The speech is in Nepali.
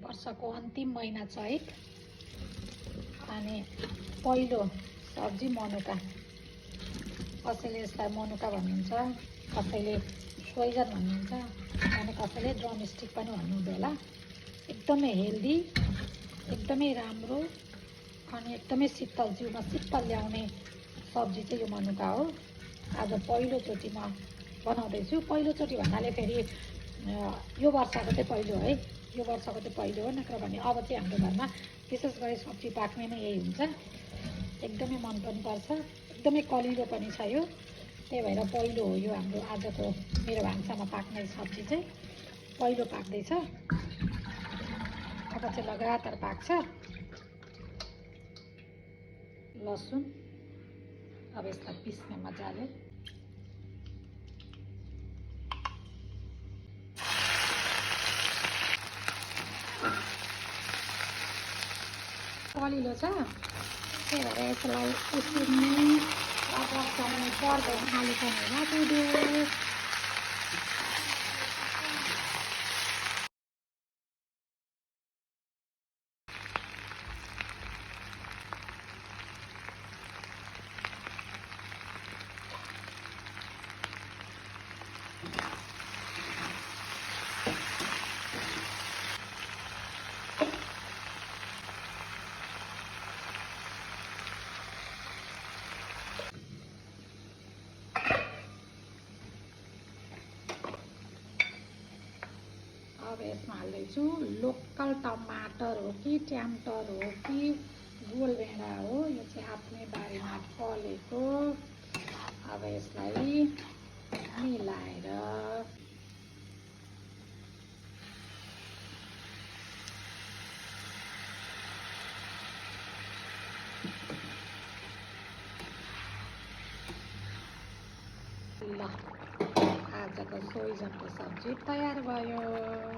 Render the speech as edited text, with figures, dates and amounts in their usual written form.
वर्षको अन्तिम महिना चैत अनि पहिलो सब्जी मनुका। कसैले यसलाई मनुका भन्नुहुन्छ, कसैले सोइजन भन्नुहुन्छ अनि कसैले ड्रमस्टिक पनि भन्नुहुन्छ होला। एकदमै हेल्दी, एकदमै राम्रो अनि एकदमै शीतल, जिउमा शीतल ल्याउने सब्जी चाहिँ यो मनुका हो। आज पहिलोचोटि म बनाउँदैछु। पहिलोचोटि भन्नाले फेरि यो वर्षको चाहिँ पहिलो है, यो वर्षको चाहिँ पहिलो हो। नत्र भने अब चाहिँ हाम्रो घरमा विशेष गरी सब्जी पाक्ने नै यही हुन्छ। एकदमै मन पनि पर्छ, एकदमै कलिलो पनि छ यो। त्यही भएर पहिलो हो यो हाम्रो आजको मेरो भान्सामा पाक्ने सब्जी चाहिँ पहिलो पाक्दैछ। अब चाहिँ लगातार पाक्छ। लसुन अब यसलाई पिस्ने मजाले। कलिलो छ, त्यही भएर यसलाई उसिन्ने बसाल्नु पर्दैन। आलु पनि राखिदियो। अब यसमा हाल्दैछु लोकल टमाटर हो कि ट्याम्टर हो कि गोलभेडा हो, यो चाहिँ आफ्नै बारीमा फलेको। अब यसलाई मिलाएर ल, आजको सोइजनको सब्जी तयार भयो।